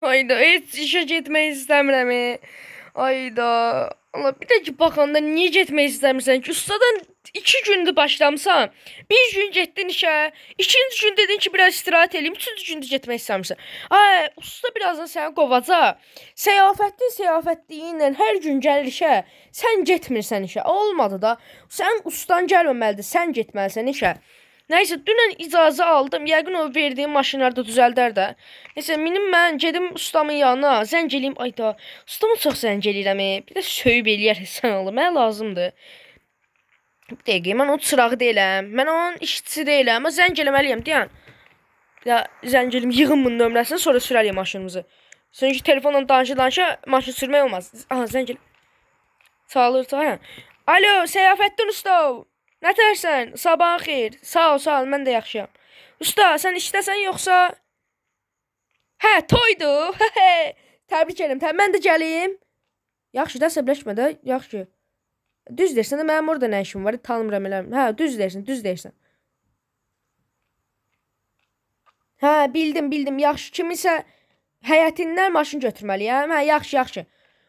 Ayda heç işə getmək istəmirəm. Ayda. Allah bir də ki baxanda niyə getmək istəmirsən ki? Ustadan 2 gündür başlamısan. Bir gün getdin işə, ikinci gün dedin ki biraz istirahət eləyim, üçüncü gündə getmək istəmirsən. Ay, usta birazdan səni qovacaq. Səyafətliyi ilə hər gün gəlir işə. Sən getmirsən işə. Olmadı da. Sən ustan gəlməməlidir. Sən getməlisən işə. Nəysə, dünən icazə aldım. Yəqin o verdiyim maşınlarda düzəldər də. Nəysə, minim mən gedim ustamın yanına, zəng eləyim. Ayda, ustama çox zəng eləyirəm. Bir də söyüb eləyər sən alım. Mənə lazımdır. Bir dəqiqə, mən onun çırağı deyiləm. Mən onun işçisi deyiləm. Amma zəng eləməliyəm, deyən. Ya, zəng eləyim, yığın bunun nömrəsini, sonra sürəliyim maşınımızı. Çünki telefonla danışa maşın sürmək olmaz. Aha, zəng eləyim. Sağlır, hə. Alo, Səyafətdin usta. Nə tərsən? Sabahın xeyir. Sağ ol, mən də yaxşıyam. Usta, sən işdəsən yoxsa? Hə, toydu. Təbrik edirəm. Mən də gəlim. Yaxşı da, əsəbləşmə də. Yaxşı. Düz deyirsən də, mənim orada nə işim var? Tanımıram elərim. Hə, düz deyirsən. Hə, bildim. Yaxşı, kimisə həyətindən maşın götürməliyəm. Hə, yaxşı.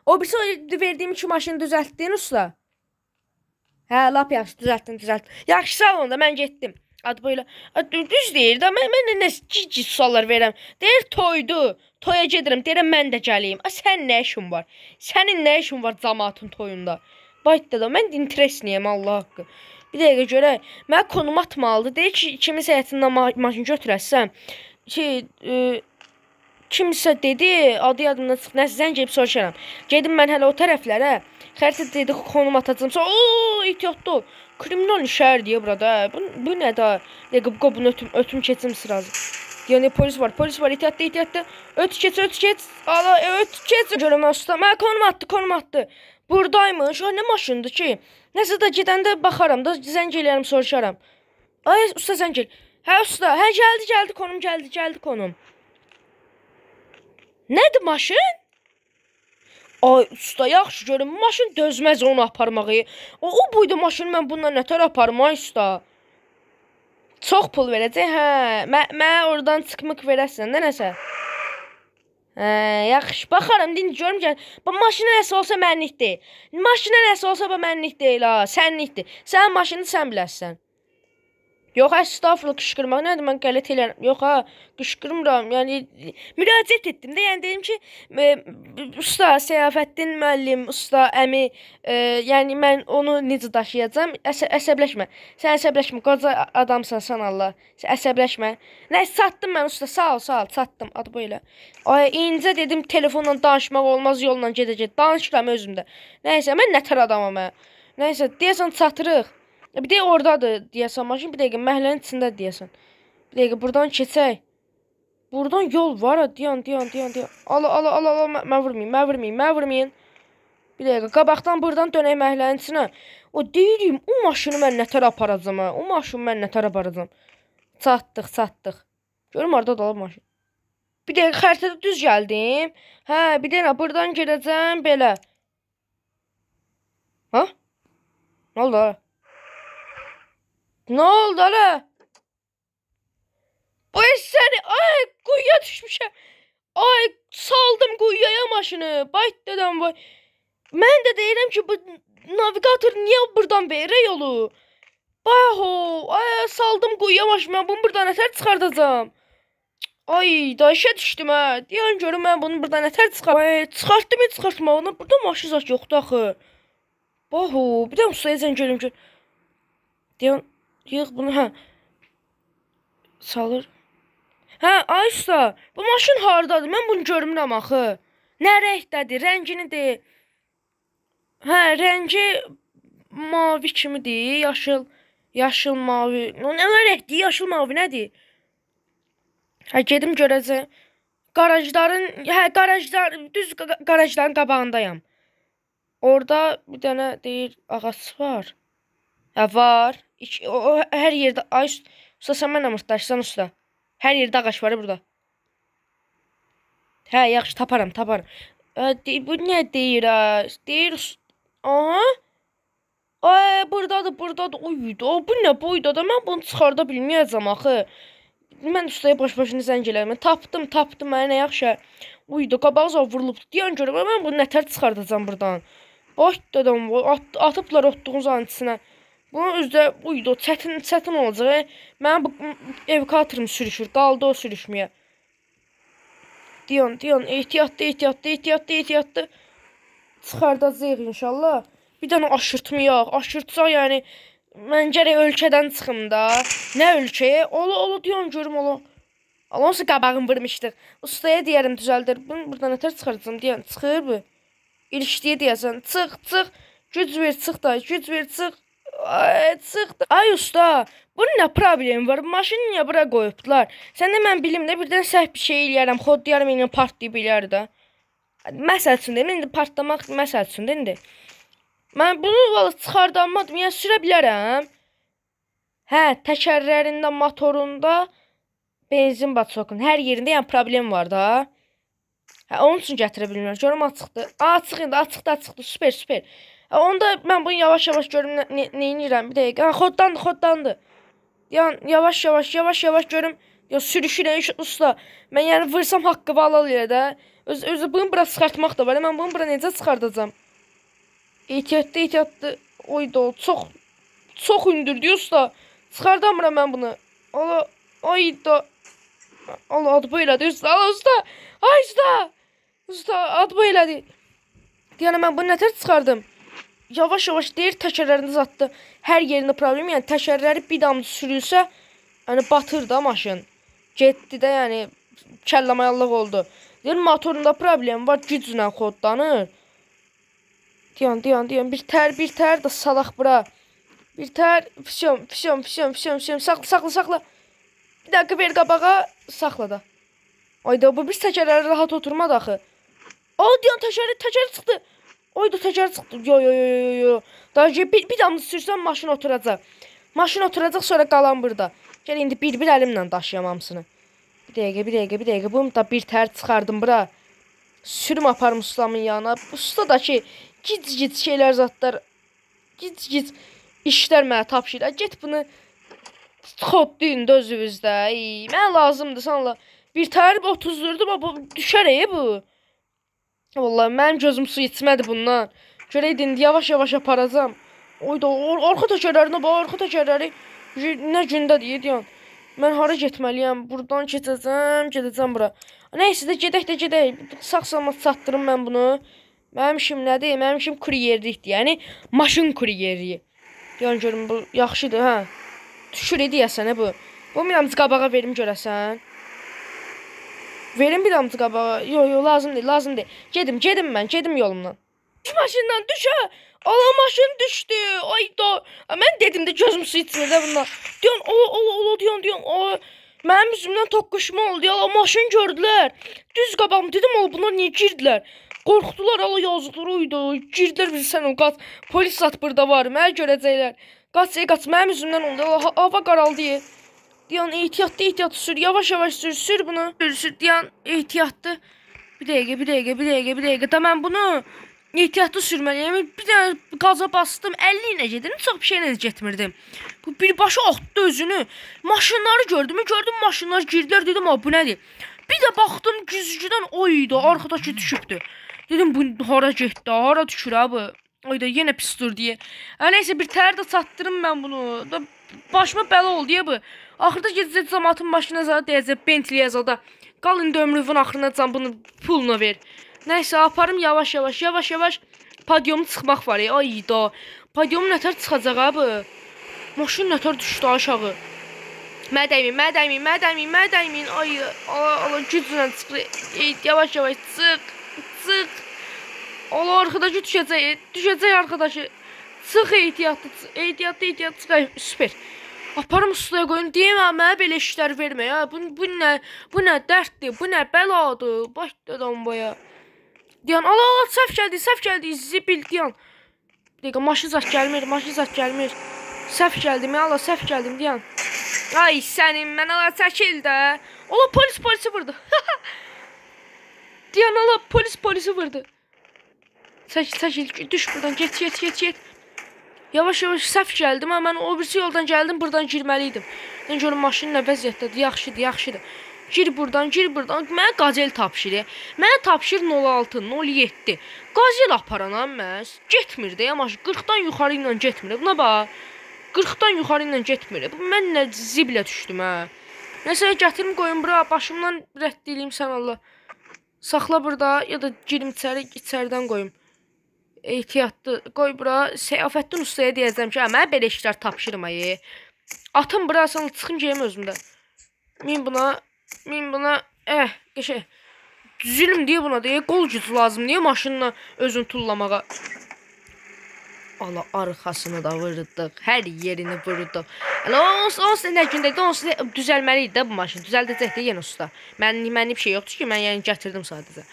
O birisi verdiyim 2 maşını düzəltdin usta. Hə, lap yaxşı, düzəltdin. Yaxşı, sağ olun da, mən getdim. Adı böyle, düz deyir da, mən nə cici suallar verirəm. Deyir, toydu, toya gedirəm, deyirəm, mən də gəliyim. Sən nə işin var? Sənin nə işin var cəmaatın toyunda? Baytda da, mən interesliyəm, Allah haqqı. Bir dəqiqə görək, mənə konum atmalıdır. Deyir ki, kimin həyətindən maşın götürəsən. Kimsə dedi, adı yadımdan çıxdı, nəsə zəng gəlib soruşaram. Gedim mən hələ o tərəflərə. Xəritə dedi, konum atacağım. Sonra, ihtiyatlı ol. Kriminal şəhər deyə burada. Bu nə da? Qobun ötüm keçim sırası. Yəni polis var, ehtiyatlı. Öt keç. Ala, öt keç. Görəm usta. Mənə konum atdı. Buradaymış. O nə maşındır ki? Nəsə də gedəndə baxaram da, zəng eləyərəm, soruşaram. Ay, usta zəng el. Hə usta, hə gəldi konum, gəldi konum. Nədir maşın? Ay usta, yaxşı görüm, maşın dözməz onu aparmağı. O buydu maşını mən bununla nətər aparım ay usta? Çox pul verəcək, hə. Mənə oradan çıxmıq verəsən, nəsə? Hə, yaxşı, baxaram, görüm gəl. Maşına nəsə olsa mənlik deyil. Maşına nəsə olsa mənlik deyil, ha, sənlikdir. Sənin maşını sən biləsən. Yox, estağfurullah, qışqırmaq nədir, mən qələt eləyərəm. Yox, ha, qışqırmıram, yəni, müraciət etdim də, yəni deyim ki, usta, Səyafətdin müəllim, usta, əmi, yəni, mən onu necə daşıyacam, əsəbləşmə, sən əsəbləşmə, qoca adamsan, sən Allah, əsəbləşmə. Nəysə, çatdım mən usta, sağ ol, çatdım, adı bu elə. Ay, incə dedim, telefonla danışmaq olmaz, yolla gedəcək, danışıram özümdə. Nəysə, mən nətər adamam, nəysə, deyəsən, çatırıq. Bir də oradadır deyəsən maşın, bir dəqiqə məhəllənin içində deyəsən. Bir dəqiqə buradan keçək. Buradan yol var, dayan. Ala, mən vurmayın. Bir dəqiqə, qabaqdan buradan dönək məhəllənin içinə. O deyirim, o maşını mən nətər aparacam, Çatdıq. Görüm, orada da olub maşın. Bir dəqiqə, xəritədə düz gəldim. Hə, bir dəqiqə, buradan gedəcəm, belə. Ha? Nə oldu, ala? Nə oldu ala? Ay səni, ay quyuya düşmüşəm. Ay saldım quyuya maşını. Bayt dedəm vay. Mən də deyirəm ki bu navigator niyə buradan verir yolu? Baho, ay saldım quyuya maşını. Mən bunu buradan nətər çıxardacağam? Ay da işə düşdüm ha. Deyən görüm mən bunu buradan nətər çıxardım? Çıxartdım çıxartmağını. Burada maşın zat yoxdur axı. Baho, bir də ustaya zəng görüm ki. Deyən yığ bunu, hə. Salır. Hə, ay usta, bu maşın hardadır? Mən bunu görmürəm axı. Nə rəngdədir? Rəngini deyil. Hə, rəngi mavi kimidir. Yaşıl mavi. Nə rəngdir? Yaşıl mavi nədir? Hə, gedim görəcəm. Düz qarajların qabağındayam. Orada bir dənə deyir, ağac var. Hə, var. O hər yerdə, ay usta, sən mənə muhtaçsan usta. Hər yerdə ağac var burada. Hə, yaxşı, taparam. Bu nə deyir, deyir, aha. Ay, buradadır. Uydu, bu nə boyda da, mən bunu çıxarda bilməyəcəm axı. Mən ustaya boş-boşuna zəng elədim. Tapdım, mənə nə yaxşı. Uydu, qabağa vurulub. Deyən görüm, mən bunu nətər çıxardacam buradan. Bax dedim, atıblar otduğun zantisinə. Bunun üzdə uydu, çətin olacaq. Mənim bu evkatorum sürüşür, qaldı o sürüşməyə. Deyən, ehtiyatlı. Çıxardacaq inşallah. Bir dənə aşırtmayaq. Aşırtsa yəni mən gərək ölkədən çıxım da. Nə ölkəyə? Ola deyən görüm ola. Alonso qabağını vurmuşduq. Ustaya deyərəm düzəldir. Bunu buradan nətər çıxaracam deyən. Çıxır bu. İlişdiyə deyəsən. Çıx. Güc ver, çıx da. Güc ver, çıx. Çıx da. Ay usta. Bunun nə problemi var? Maşını niyə bura qoyubdular? Sən də mən bilim də birdən səhv bir şey eləyərəm. Xod deyərəm ilə partlayıb eləyər də. Məsəl üçün deyim, indi partlamaq məsəl üçün indi. Mən bunu valla çıxardamadım, yəni sürə bilərəm. Hə, təkərlərində, motorunda, benzin batokun, hər yerində yəni problem var da. Hə, onun üçün gətirə bilmirəm. Görüm açıqdır. Açıqdır. Süper. Onda mən bunu yavaş görüm nə edirəm. Bir dəqiqə. Hə, xoddandı. Yəni yavaş görüm. Ya sürüşürəm usta. Mən yəni vursam haqqı valal elə də. Özü bunu bura çıxartmaq da var. Mən bunu bura necə çıxardacam? Ehtiyatlı. Oyda çox hündürdür usta. Çıxardamıram mən bunu. Ayda. Allah adı belədir usta. Ay usta adı belədir. Yəni mən bunu nətər çıxardım? Yavaş deyir təkərlərini zatdı. Hər yerində problem. Yəni təkərləri bir damcı sürülsə, yəni batır da maşın. Getdi də yəni kəllamayallıq oldu. Deyir motorunda problem var, güclə xodlanır. Deyən. Bir tər də salaq bura. Bir tər. Füsyon. Saxla. Bir dəqiqə ver qabağa. Saxla da. Ayda bu bir təkərləri rahat oturmadı axı. Deyən təkər çıxdı. Oyda təkər çıxdı. Yo. Daha bir damcı sürsəm maşın oturacaq. Sonra qalan burada. Gəl indi bir əlimlə daşıyam hamısını. Bir dəqiqə. Bunu da bir tər çıxardım bura. Sürüm aparım ustamın yanına. Usta da ki, gic şeylər zatlar. Gic işlər mənə tapşırır. Get bunu xodlayın da özünüzdə. Mənə lazımdır sanla. Bir tər 30 vurdum, bu düşər bu. Vallahi mənim gözüm su içmədi bundan. Görəydi indi yavaş aparacam. Oyda arxa təkərləri nə gündə deyir. Mən hara getməliyəm? Buradan gedəcəm bura. Nəysə də gedək. Sağ-salamat çatdırım mən bunu. Mənim işim nədir? Mənim işim kuryerlikdir. Yəni maşın kuryerliyi. Yəni görüm bu yaxşıdır, hə. Düşür deyəsən bu. Bu bir damcı qabağa verim görəsən. Verim bir damcı qabağa. Yo, lazım deyil. Gedim yolumdan. Düş maşından, düş ha. Allah maşın düşdü. Ayda. Mən dedim də gözüm su içmir də bundan. Deyən, mənim üzümdən toqquşma oldu. Allah maşın gördülər. Düz qabağım dedim, bunlar niyə girdilər? Qorxdular, Allah yazıqlar oydu. Girdilər bilsən o qaç. Polis zat burada var. Mənə görəcəklər. Qaç. Mənim üzümdən oldu. Allah hava qaraldı. Deyən ehtiyatlı sür. Yavaş sür bunu. Sür deyən ehtiyatlı. Bir dəqiqə. Da mən bunu ehtiyatlı sürməliyəm. Bir dənə qaza bastım. 50 ilə gedirdim. Çox bir şeylə getmirdim. Bu birbaşa atdı özünü. Maşınları gördüm maşınlar girdilər. Dedim, bu nədir? Bir də baxdım güzgüdən oydu. Arxadakı düşübdü. Dedim, bu hara getdi? Hara düşür bu? Oyda yenə pisdir deyə. Nəysə bir tər də çatdırım mən bunu. Da başıma bəla oldu bu. Axırda gedəcək cəmaatın maşına zada deyəcək Bentley yazada. Qal indi ömrünün axırına bunu puluna ver. Nəysə aparım yavaş Podium çıxmaq var. Ayda. Podium nətər çıxacaq bu? Maşın nətər düşdü aşağı. Mədəmin. Ay, Allah güclə çıxır. Yavaş çıx. Allah arxadakı düşəcək arxadakı. Çıx ehtiyatlı çıx. Süper. Aparım ustaya qoyun. Deyəm, mənə belə işlər vermə ya. Bu nə dərddir, bu nə bəladır. Baş dedəm baya. Deyən, Allah, səhv gəldi. Zibil deyən. Bir dəqiqə, maşın zat gəlmir. Səhv gəldim deyən. Ay sənin, mən Allah çəkil də. Allah, polisi vurdu. Deyən, Allah, polisi vurdu. Çəkil, düş buradan, get. Yavaş səhv gəldim, mən o birisi yoldan gəldim, buradan girməliydim. Görüm maşının nə vəziyyətdədir, yaxşıdır. Gir buradan, gir buradan. Mənə qazel tapşırır. Mənə tapşır 06, 07. Qazel aparanam mən. Getmir də maşın. 40-dan yuxarı ilə getmir. Buna bax. 40-dan yuxarı ilə getmir. Bu mən nə ziblə düşdüm hə. Nəsə gətirim qoyum bura, başımdan rədd eləyim sən Allah. Saxla burada ya da girim içəridən qoyum. Ehtiyatlı qoy bura. Seyafəddin ustaya deyəcəm ki, mənə belə işlər tapşırma. Atım bura, sən çıxım geyim özümdə. Min buna, qəşəng. Zülm deyə buna deyə, qol gücü lazım deyə maşınla özünü tullamağa. Allah, arxasını da vurduq, hər yerini vurduq. Onsuz nə gündədir, onsuz düzəlməli idi də bu maşın. Düzəldəcəkdir yenə usta. Mənlik bir şey yoxdur ki, mən yəni gətirdim sadəcə.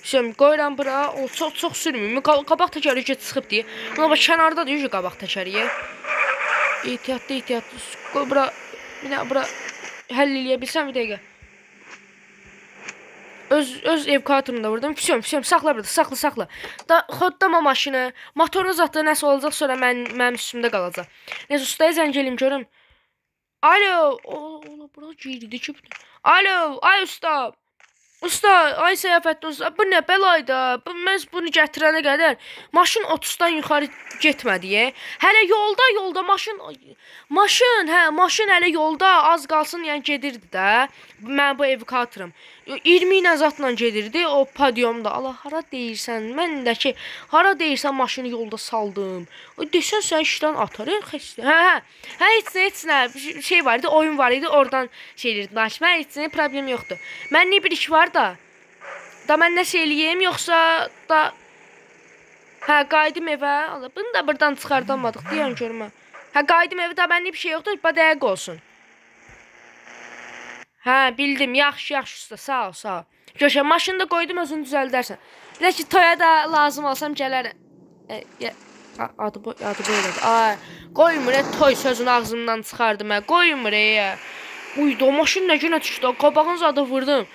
Şimdi qoyuram bura, o çox sürmür. Qabaq təkəri çıxıb deyə. Buna bax, kənarda deyir ki, qabaq təkəriyə. Ehtiyatlı. Qoy bura, bir də bura həll eləyə bilsən bir dəqiqə. Öz evakuatorunu da vurdum. Füsüm, saxla burada, saxla. Da xoddama maşını. Motorun zatı nəsə olacaq, sonra mənim üstümdə qalacaq. Nəsə ustaya zəng eləyim görüm. Alo, ola bura girdi ki. Alo, ay usta. Usta, ay Seyafəddin usta, bu nə bəlaydı? Mən bunu gətirənə qədər maşın 30-dan yuxarı getmədi. Hələ yolda maşın hələ yolda az qalsın, yəni gedirdi də. Mən bu evokatorum 20 ilə zatla gedirdi o podiumda. Allah, hara deyirsən? Mən də ki, hara deyirsən maşını yolda saldım. Desən sən işdən atar. Hə, heç nə şey var idi, oyun var idi, oradan şey edirdi. Mən heç nə problem yoxdur. Mən bir iş var da mən nəsə eləyim, yoxsa da qayıdım evə. Allah, bunu da buradan çıxardamadıq deyən görmə. Qayıdım evə da mənlik bir şey yoxdur, dəqiq olsun. Bildim, yaxşı usta, sağ ol. Göşə, maşını da qoydum, özünü düzəldərsən. Elə ki, toya da lazım olsam gələrəm. Adı boyladı. Qoymur, toy sözünü ağzımdan çıxardım. Qoymur, Uydu, o maşın nə günə düşdü, qabağın zadı vurdum.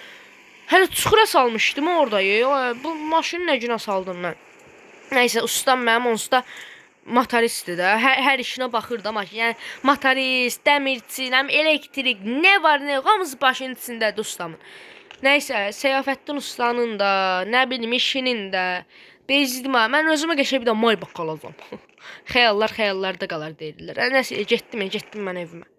Hələ çuxura salmışdım orada. Bu maşını nə günə saldım mən. Nəysə, ustam mənim, onsuz da motoristdir də. Hər işinə baxır da maşın. Yəni, motorist, dəmirçi, elektrik, nə var, nə yox, hamısı başının içindədir ustamın. Nəysə, Seyafəddin ustanın da, nə bilim, işinin də bezdim ha. Mən özümə qəşəng bir də Maybach alacam. Xəyallarda qalar deyirlər. Nəsə, getdim mən evimə.